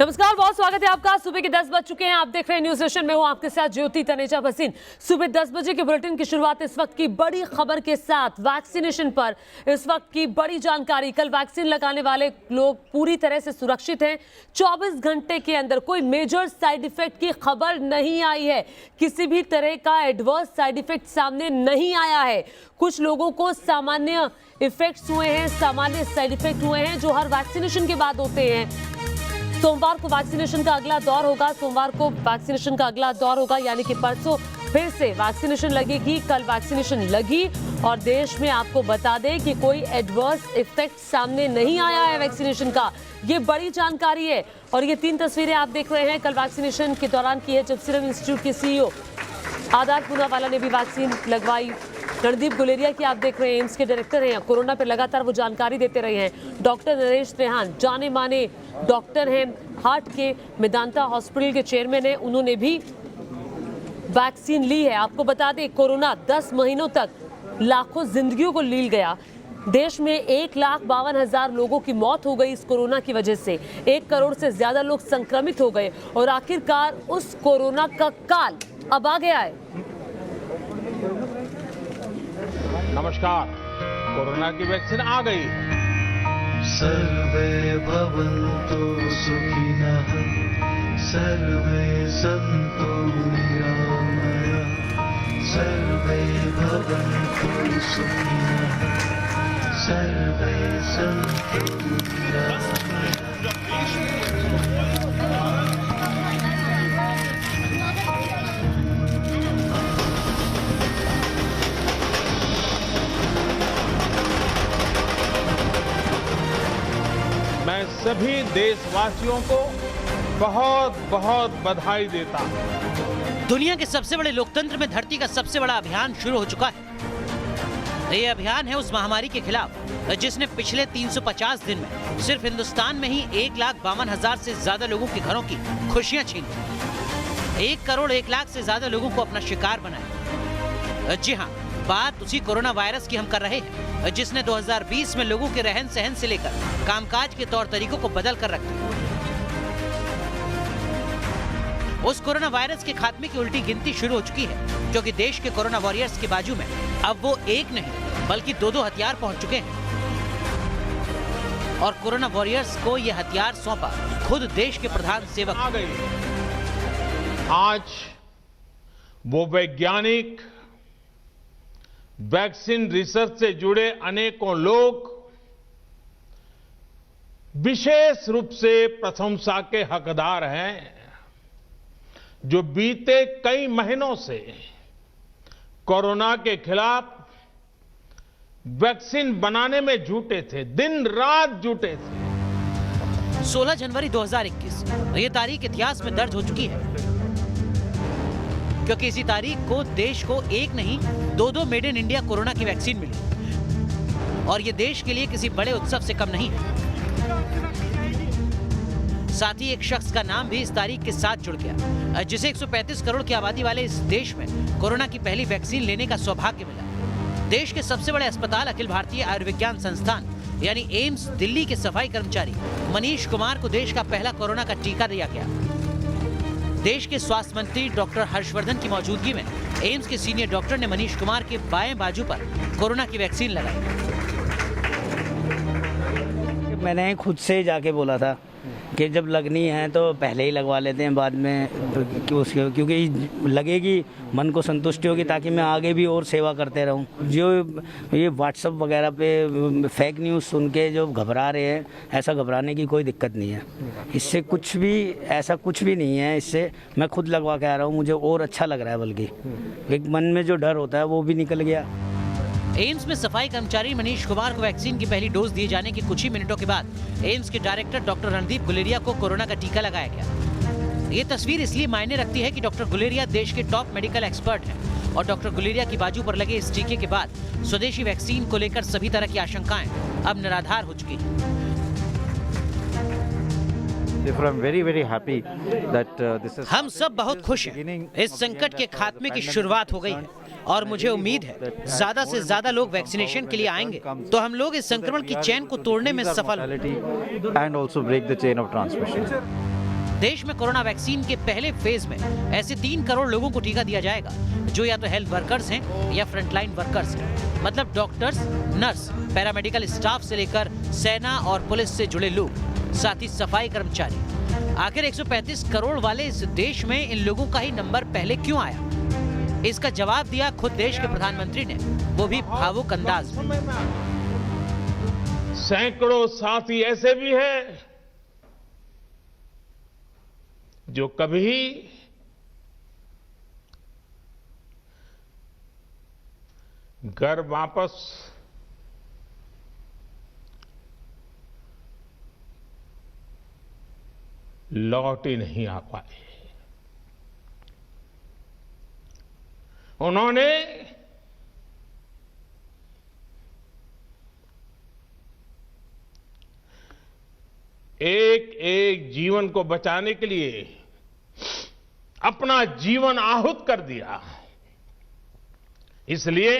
नमस्कार, बहुत स्वागत है आपका। सुबह के 10 बज चुके हैं। आप देख रहे हैं न्यूज सेशन में हूं आपके साथ ज्योति तनेजा भसीन। सुबह 10 बजे के बुलेटिन की शुरुआत इस वक्त की बड़ी खबर के साथ। वैक्सीनेशन पर इस वक्त की बड़ी जानकारी। कल वैक्सीन लगाने वाले लोग पूरी तरह से सुरक्षित हैं। 24 घंटे के अंदर कोई मेजर साइड इफेक्ट की खबर नहीं आई है। किसी भी तरह का एडवर्स साइड इफेक्ट सामने नहीं आया है। कुछ लोगों को सामान्य इफेक्ट्स हुए हैं, सामान्य साइड इफेक्ट हुए हैं जो हर वैक्सीनेशन के बाद होते हैं। सोमवार को वैक्सीनेशन का अगला दौर होगा। सोमवार को वैक्सीनेशन का अगला दौर होगा, यानी कि परसों फिर से वैक्सीनेशन लगेगी। कल वैक्सीनेशन लगी और देश में आपको बता दें कि कोई एडवर्स इफेक्ट सामने नहीं आया है वैक्सीनेशन का। ये बड़ी जानकारी है। और ये 3 तस्वीरें आप देख रहे हैं कल वैक्सीनेशन के दौरान की है, जब सीरम इंस्टीट्यूट के सीईओ आधार पूनावाला ने भी वैक्सीन लगवाई। रणदीप गुलेरिया की आप देख रहे हैं, एम्स के डायरेक्टर हैं, कोरोना पर लगातार वो जानकारी देते रहे हैं। डॉक्टर नरेश त्रेहान जाने माने डॉक्टर हैं, हार्ट के मेदांता हॉस्पिटल के चेयरमैन हैं, उन्होंने भी वैक्सीन ली है। आपको बता दें, कोरोना 10 महीनों तक लाखों जिंदगियों को लील गया। देश में 1,52,000 लोगों की मौत हो गई इस कोरोना की वजह से। 1 करोड़ से ज्यादा लोग संक्रमित हो गए और आखिरकार उस कोरोना का काल अब आ गया है। नमस्कार, कोरोना की वैक्सीन आ गई। सर्वे भवन्तु सुखिनः, सर्वे सन्तु निरामयाः, सर्वे भवन्तु सुखिनः, सर्वे सन्तु निरामयाः। मैं सभी देशवासियों को बहुत बहुत बधाई देता हूं। दुनिया के सबसे बड़े लोकतंत्र में धरती का सबसे बड़ा अभियान शुरू हो चुका है। ये अभियान है उस महामारी के खिलाफ जिसने पिछले 350 दिन में सिर्फ हिंदुस्तान में ही 1,52,000 से ज्यादा लोगों के घरों की खुशियां छीन ली। 1 करोड़ 1 लाख से ज्यादा लोगों को अपना शिकार बनाया। जी हाँ, बात उसी कोरोना वायरस की हम कर रहे हैं जिसने 2020 में लोगों के रहन सहन से लेकर कामकाज के तौर तरीकों को बदल कर रख दिया। उस कोरोना वायरस के खात्मे की उल्टी गिनती शुरू हो चुकी है, क्योंकि देश के कोरोना वॉरियर्स के बाजू में अब वो एक नहीं बल्कि 2-2 हथियार पहुंच चुके हैं। और कोरोना वॉरियर्स को ये हथियार सौंपा खुद देश के प्रधान सेवक। आ गई। आज वो वैज्ञानिक, वैक्सीन रिसर्च से जुड़े अनेकों लोग विशेष रूप से प्रशंसा के हकदार हैं, जो बीते कई महीनों से कोरोना के खिलाफ वैक्सीन बनाने में जुटे थे, दिन रात जुटे थे। 16 जनवरी 2021 ये तारीख इतिहास में दर्ज हो चुकी है, क्योंकि इसी तारीख को देश को एक नहीं 2-2 मेड इन इंडिया कोरोना की वैक्सीन मिली। और ये देश के लिए किसी बड़े उत्सव से कम नहीं है। साथ ही एक शख्स का नाम भी इस तारीख के साथ जुड़ गया, जिसे 135 करोड़ की आबादी वाले इस देश में कोरोना की पहली वैक्सीन लेने का सौभाग्य मिला। देश के सबसे बड़े अस्पताल अखिल भारतीय आयुर्विज्ञान संस्थान यानी एम्स दिल्ली के सफाई कर्मचारी मनीष कुमार को देश का पहला कोरोना का टीका दिया गया। देश के स्वास्थ्य मंत्री डॉक्टर हर्षवर्धन की मौजूदगी में एम्स के सीनियर डॉक्टर ने मनीष कुमार के बाएं बाजू पर कोरोना की वैक्सीन लगाई। मैंने खुद से जाके बोला था कि जब लगनी है तो पहले ही लगवा लेते हैं, बाद में क्योंकि लगेगी, मन को संतुष्टि होगी, ताकि मैं आगे भी और सेवा करते रहूं। जो ये व्हाट्सएप वगैरह पे फेक न्यूज़ सुन के जो घबरा रहे हैं, ऐसा घबराने की कोई दिक्कत नहीं है। इससे कुछ भी ऐसा कुछ भी नहीं है। इससे मैं खुद लगवा के आ रहा हूँ, मुझे और अच्छा लग रहा है। बल्कि एक मन में जो डर होता है वो भी निकल गया। एम्स में सफाई कर्मचारी मनीष कुमार को वैक्सीन की पहली डोज दिए जाने के कुछ ही मिनटों के बाद एम्स के डायरेक्टर डॉक्टर रणदीप गुलेरिया को कोरोना का टीका लगाया गया। ये तस्वीर इसलिए मायने रखती है कि डॉक्टर गुलेरिया देश के टॉप मेडिकल एक्सपर्ट हैं और डॉक्टर गुलेरिया की बाजू पर लगे इस टीके के बाद स्वदेशी वैक्सीन को लेकर सभी तरह की आशंकाएं अब निराधार हो चुकी हैं। हम सब बहुत खुश हैं। इस संकट के खात्मे की शुरुआत हो गई है और मुझे उम्मीद है ज्यादा से ज्यादा लोग वैक्सीनेशन के लिए आएंगे तो हम लोग इस संक्रमण की चेन को तोड़ने में सफल होंगे। देश में कोरोना वैक्सीन के पहले फेज में ऐसे 3 करोड़ लोगों को टीका दिया जाएगा, जो या तो हेल्थ वर्कर्स हैं या फ्रंटलाइन वर्कर्स हैं, मतलब डॉक्टर्स, नर्स, पैरामेडिकल स्टाफ से लेकर सेना और पुलिस से जुड़े लोग, साथ ही सफाई कर्मचारी। आखिर 135 करोड़ वाले इस देश में इन लोगों का ही नंबर पहले क्यों आया? इसका जवाब दिया खुद देश के प्रधानमंत्री ने, वो भी भावुक अंदाज में। सैकड़ों साथी ऐसे भी हैं जो कभी घर वापस लौट ही नहीं आ पाए। उन्होंने एक एक जीवन को बचाने के लिए अपना जीवन आहुत कर दिया। इसलिए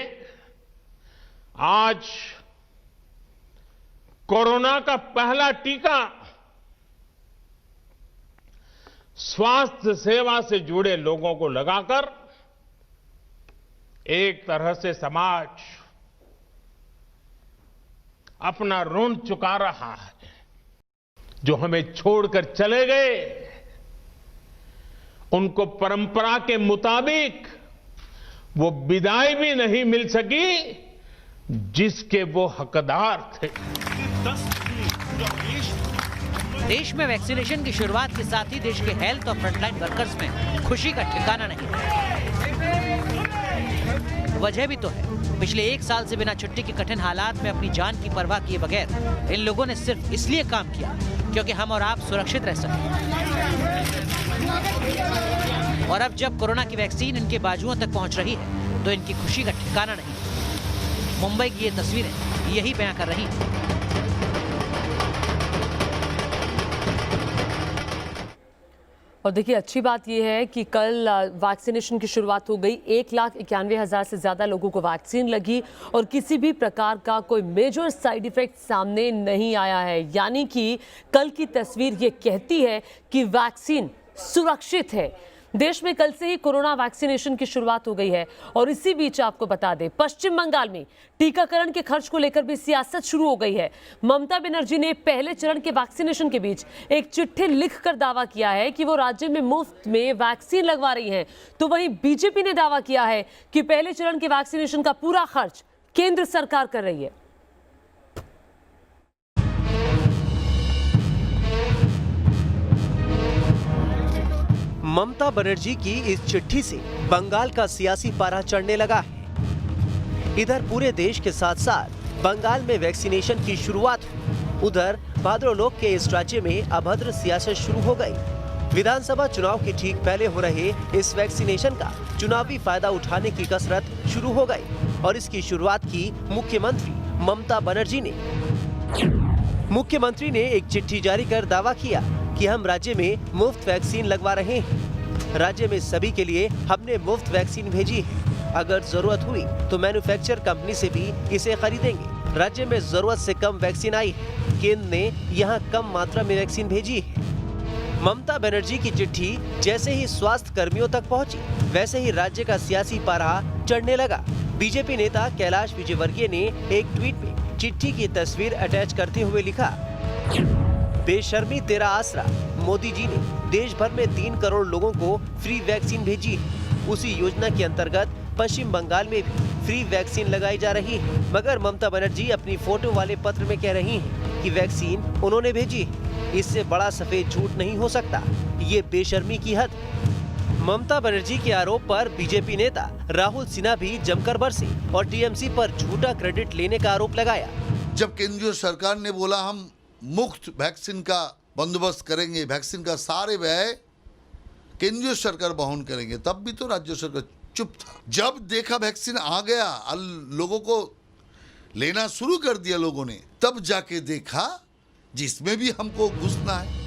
आज कोरोना का पहला टीका स्वास्थ्य सेवा से जुड़े लोगों को लगाकर एक तरह से समाज अपना ऋण चुका रहा है। जो हमें छोड़कर चले गए, उनको परंपरा के मुताबिक वो विदाई भी नहीं मिल सकी जिसके वो हकदार थे। देश में वैक्सीनेशन की शुरुआत के साथ ही देश के हेल्थ और फ्रंटलाइन वर्कर्स में खुशी का ठिकाना नहीं। वजह भी तो है, पिछले 1 साल से बिना छुट्टी के कठिन हालात में अपनी जान की परवाह किए बगैर इन लोगों ने सिर्फ इसलिए काम किया क्योंकि हम और आप सुरक्षित रह सकें। और अब जब कोरोना की वैक्सीन इनके बाजुओं तक पहुंच रही है तो इनकी खुशी का ठिकाना नहीं। मुंबई की ये तस्वीरें यही बयां कर रही हैं। और देखिए, अच्छी बात यह है कि कल वैक्सीनेशन की शुरुआत हो गई। 1,91,000 से ज़्यादा लोगों को वैक्सीन लगी और किसी भी प्रकार का कोई मेजर साइड इफेक्ट सामने नहीं आया है। यानी कि कल की तस्वीर ये कहती है कि वैक्सीन सुरक्षित है। देश में कल से ही कोरोना वैक्सीनेशन की शुरुआत हो गई है। और इसी बीच आपको बता दें, पश्चिम बंगाल में टीकाकरण के खर्च को लेकर भी सियासत शुरू हो गई है। ममता बनर्जी ने पहले चरण के वैक्सीनेशन के बीच एक चिट्ठी लिखकर दावा किया है कि वो राज्य में मुफ्त में वैक्सीन लगवा रही हैं। तो वहीं बीजेपी ने दावा किया है कि पहले चरण के वैक्सीनेशन का पूरा खर्च केंद्र सरकार कर रही है। ममता बनर्जी की इस चिट्ठी से बंगाल का सियासी पारा चढ़ने लगा है। इधर पूरे देश के साथ साथ बंगाल में वैक्सीनेशन की शुरुआत हुई। उधर भाद्रलोक के इस राज्य में अभद्र सियासत शुरू हो गई। विधानसभा चुनाव के ठीक पहले हो रहे इस वैक्सीनेशन का चुनावी फायदा उठाने की कसरत शुरू हो गई और इसकी शुरुआत की मुख्यमंत्री ममता बनर्जी ने। मुख्यमंत्री ने एक चिट्ठी जारी कर दावा किया कि हम राज्य में मुफ्त वैक्सीन लगवा रहे हैं। राज्य में सभी के लिए हमने मुफ्त वैक्सीन भेजी है। अगर जरूरत हुई तो मैन्युफैक्चर कंपनी से भी इसे खरीदेंगे। राज्य में जरूरत से कम वैक्सीन आई है। केंद्र ने यहाँ कम मात्रा में वैक्सीन भेजी है। ममता बनर्जी की चिट्ठी जैसे ही स्वास्थ्य कर्मियों तक पहुंची, वैसे ही राज्य का सियासी पारा चढ़ने लगा। बीजेपी नेता कैलाश विजयवर्गीय ने एक ट्वीट में चिट्ठी की तस्वीर अटैच करते हुए लिखा, बेशर्मी तेरा आसरा। मोदी जी ने देश भर में 3 करोड़ लोगों को फ्री वैक्सीन भेजी है। उसी योजना के अंतर्गत पश्चिम बंगाल में भी फ्री वैक्सीन लगाई जा रही है। मगर ममता बनर्जी अपनी फोटो वाले पत्र में कह रही हैं कि वैक्सीन उन्होंने भेजी है। इससे बड़ा सफेद झूठ नहीं हो सकता। ये बेशर्मी की हद। ममता बनर्जी के आरोप पर बीजेपी नेता राहुल सिन्हा भी जमकर बरसे और टीएमसी पर झूठा क्रेडिट लेने का आरोप लगाया। जब केंद्रीय सरकार ने बोला हम मुफ्त वैक्सीन का बंदोबस्त करेंगे, वैक्सीन का सारे व्यय केंद्रीय सरकार वहन करेंगे, तब भी तो राज्य सरकार चुप था। जब देखा वैक्सीन आ गया, लोगों को लेना शुरू कर दिया लोगों ने, तब जाके देखा जिसमें भी हमको घुसना है।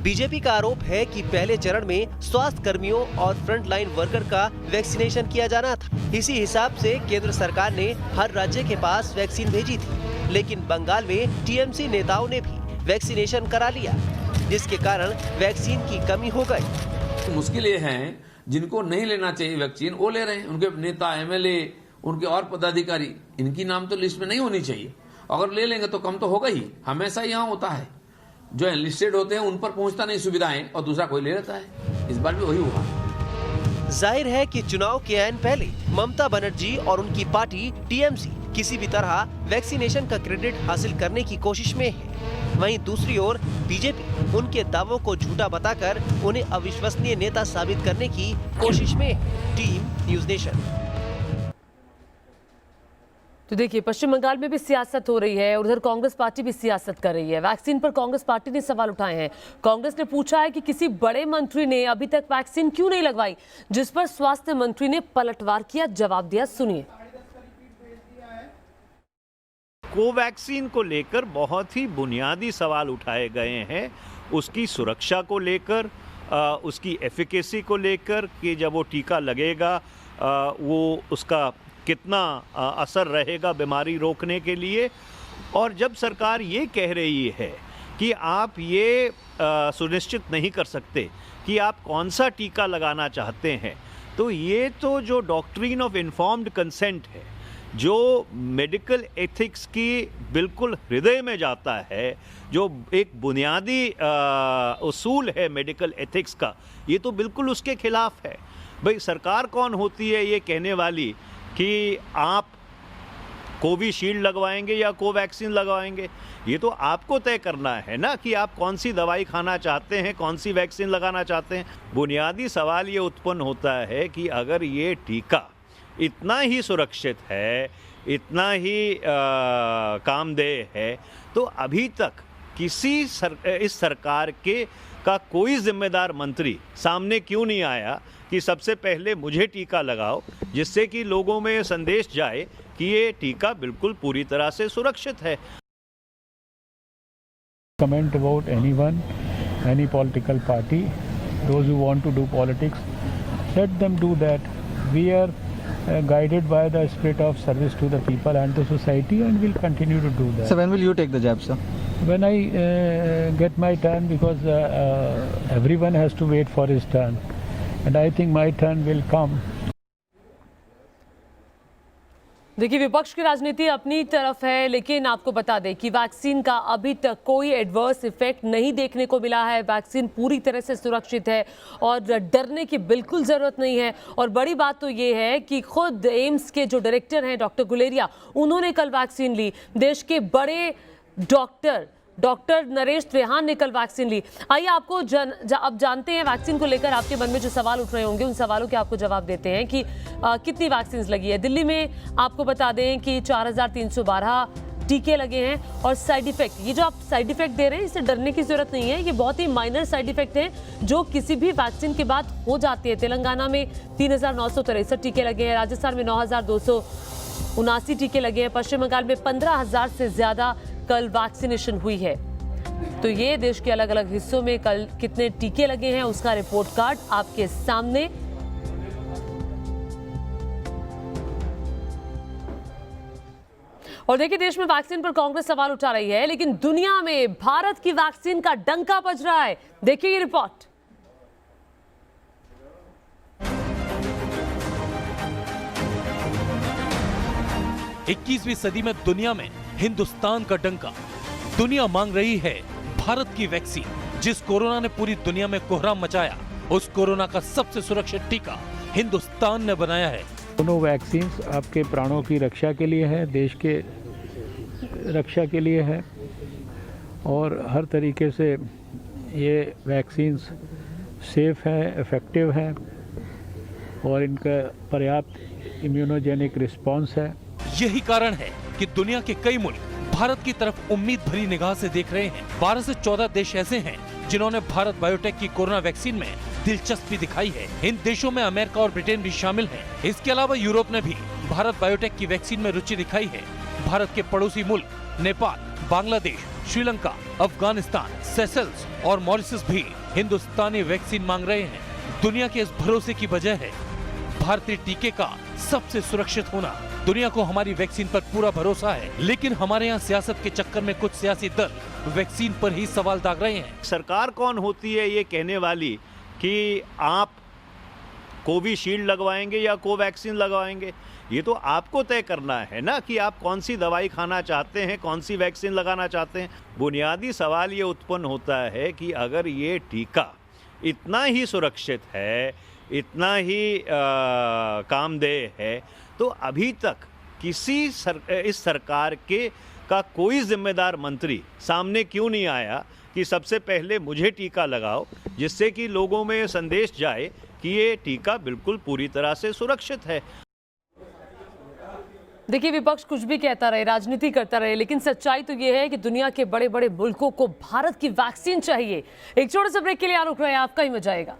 बीजेपी का आरोप है कि पहले चरण में स्वास्थ्य कर्मियों और फ्रंट लाइन वर्कर का वैक्सीनेशन किया जाना था। इसी हिसाब से केंद्र सरकार ने हर राज्य के पास वैक्सीन भेजी थी, लेकिन बंगाल में टीएमसी नेताओं ने भी वैक्सीनेशन करा लिया। जिसके कारण वैक्सीन की कमी हो गई। मुश्किल ये है जिनको नहीं लेना चाहिए वैक्सीन वो ले रहे हैं, उनके नेता एमएलए उनके और पदाधिकारी, इनकी नाम तो लिस्ट में नहीं होनी चाहिए। अगर ले लेंगे तो कम तो होगा ही, हमेशा यहाँ होता है जो एनलिस्टेड होते हैं उन पर पहुंचता नहीं सुविधाएं और दूसरा कोई ले लेता है। इस बार भी वही हुआ। जाहिर है कि चुनाव के ऐन पहले ममता बनर्जी और उनकी पार्टी टीएमसी किसी भी तरह वैक्सीनेशन का क्रेडिट हासिल करने की कोशिश में है। वहीं दूसरी ओर बीजेपी उनके दावों को झूठा बताकर उन्हें अविश्वसनीय नेता साबित करने की कोशिश में है। Team news nation. तो देखिए, पश्चिम बंगाल में भी सियासत हो रही है और उधर कांग्रेस पार्टी भी सियासत कर रही है। वैक्सीन पर कांग्रेस पार्टी ने सवाल उठाए हैं। कांग्रेस ने पूछा है कि किसी बड़े मंत्री ने अभी तक वैक्सीन क्यों नहीं लगवाई, जिस पर स्वास्थ्य मंत्री ने पलटवार किया जवाब दिया। सुनिए। कोवैक्सीन को लेकर बहुत ही बुनियादी सवाल उठाए गए हैं, उसकी सुरक्षा को लेकर, उसकी एफिकेसी को लेकर कि जब वो टीका लगेगा वो उसका कितना असर रहेगा बीमारी रोकने के लिए। और जब सरकार ये कह रही है कि आप ये सुनिश्चित नहीं कर सकते कि आप कौन सा टीका लगाना चाहते हैं, तो ये तो जो डॉक्ट्रिन ऑफ इन्फॉर्म्ड कंसेंट है, जो मेडिकल एथिक्स की बिल्कुल हृदय में जाता है, जो एक बुनियादी उसूल है मेडिकल एथिक्स का, ये तो बिल्कुल उसके खिलाफ है। भाई सरकार कौन होती है ये कहने वाली कि आप कोविशील्ड लगवाएंगे या कोवैक्सीन लगवाएंगे? ये तो आपको तय करना है ना कि आप कौन सी दवाई खाना चाहते हैं, कौन सी वैक्सीन लगाना चाहते हैं। बुनियादी सवाल ये उत्पन्न होता है कि अगर ये टीका इतना ही सुरक्षित है, इतना ही कामदेह है, तो अभी तक इस सरकार का कोई जिम्मेदार मंत्री सामने क्यों नहीं आया कि सबसे पहले मुझे टीका लगाओ, जिससे कि लोगों में संदेश जाए कि ये टीका बिल्कुल पूरी तरह से सुरक्षित है। Comment about anyone, any political party, those who want to do politics, let them do that. We are guided by the spirit of service to the people and the society, and will continue to do that. So when will you take the jab, sir? When I get my turn, because everyone has to wait for his turn, and I think my turn will come. देखिए, विपक्ष की राजनीति अपनी तरफ है, लेकिन आपको बता दें कि वैक्सीन का अभी तक कोई एडवर्स इफेक्ट नहीं देखने को मिला है। वैक्सीन पूरी तरह से सुरक्षित है और डरने की बिल्कुल ज़रूरत नहीं है। और बड़ी बात तो ये है कि खुद एम्स के जो डायरेक्टर हैं डॉक्टर गुलेरिया, उन्होंने कल वैक्सीन ली। देश के बड़े डॉक्टर नरेश त्रेहान ने कल वैक्सीन ली। आइए आपको अब जानते हैं वैक्सीन को लेकर आपके मन में जो सवाल उठ रहे होंगे, उन सवालों के आपको जवाब देते हैं कि कितनी वैक्सीन लगी है। दिल्ली में आपको बता दें कि 4312 टीके लगे हैं। और साइड इफेक्ट, ये जो आप साइड इफेक्ट दे रहे हैं, इससे डरने की जरूरत नहीं है। ये बहुत ही माइनर साइड इफेक्ट हैं जो किसी भी वैक्सीन के बाद हो जाती है। तेलंगाना में 3963 टीके लगे हैं, राजस्थान में 9279 टीके लगे हैं, पश्चिम बंगाल में 15,000 से ज्यादा कल वैक्सीनेशन हुई है। तो ये देश के अलग अलग हिस्सों में कल कितने टीके लगे हैं उसका रिपोर्ट कार्ड आपके सामने। और देखिए, देश में वैक्सीन पर कांग्रेस सवाल उठा रही है, लेकिन दुनिया में भारत की वैक्सीन का डंका बज रहा है। देखिए ये रिपोर्ट। इक्कीसवीं सदी में दुनिया में हिंदुस्तान का डंका। दुनिया मांग रही है भारत की वैक्सीन। जिस कोरोना ने पूरी दुनिया में कोहराम मचाया, उस कोरोना का सबसे सुरक्षित टीका हिंदुस्तान ने बनाया है। दोनों वैक्सीन आपके प्राणों की रक्षा के लिए है, देश के रक्षा के लिए है, और हर तरीके से ये वैक्सीन सेफ है, इफेक्टिव है, और इनका पर्याप्त इम्यूनोजेनिक रिस्पांस है। यही कारण है कि दुनिया के कई मुल्क भारत की तरफ उम्मीद भरी निगाह से देख रहे हैं। 12 से 14 देश ऐसे हैं जिन्होंने भारत बायोटेक की कोरोना वैक्सीन में दिलचस्पी दिखाई है। इन देशों में अमेरिका और ब्रिटेन भी शामिल हैं। इसके अलावा यूरोप ने भी भारत बायोटेक की वैक्सीन में रुचि दिखाई है। भारत के पड़ोसी मुल्क नेपाल, बांग्लादेश, श्रीलंका, अफगानिस्तान, सेशल्स और मॉरिशस भी हिंदुस्तानी वैक्सीन मांग रहे हैं। दुनिया के इस भरोसे की वजह है भारतीय टीके का सबसे सुरक्षित होना। दुनिया को हमारी वैक्सीन पर पूरा भरोसा है, लेकिन हमारे यहाँ सियासत के चक्कर में कुछ सियासी दल वैक्सीन पर ही सवाल दाग रहे हैं। सरकार कौन होती है ये कहने वाली कि आप कोविशील्ड लगवाएंगे या कोवैक्सीन लगवाएंगे? ये तो आपको तय करना है ना कि आप कौन सी दवाई खाना चाहते हैं, कौन सी वैक्सीन लगाना चाहते हैं। बुनियादी सवाल ये उत्पन्न होता है कि अगर ये टीका इतना ही सुरक्षित है, इतना ही कामदेह है, तो अभी तक किसी इस सरकार का कोई जिम्मेदार मंत्री सामने क्यों नहीं आया कि सबसे पहले मुझे टीका लगाओ, जिससे कि लोगों में संदेश जाए कि ये टीका बिल्कुल पूरी तरह से सुरक्षित है। देखिए, विपक्ष कुछ भी कहता रहे, राजनीति करता रहे, लेकिन सच्चाई तो ये है कि दुनिया के बड़े बड़े मुल्कों को भारत की वैक्सीन चाहिए। एक छोटे से ब्रेक के लिए रुक रहे हैं, आपका ही मजा आएगा।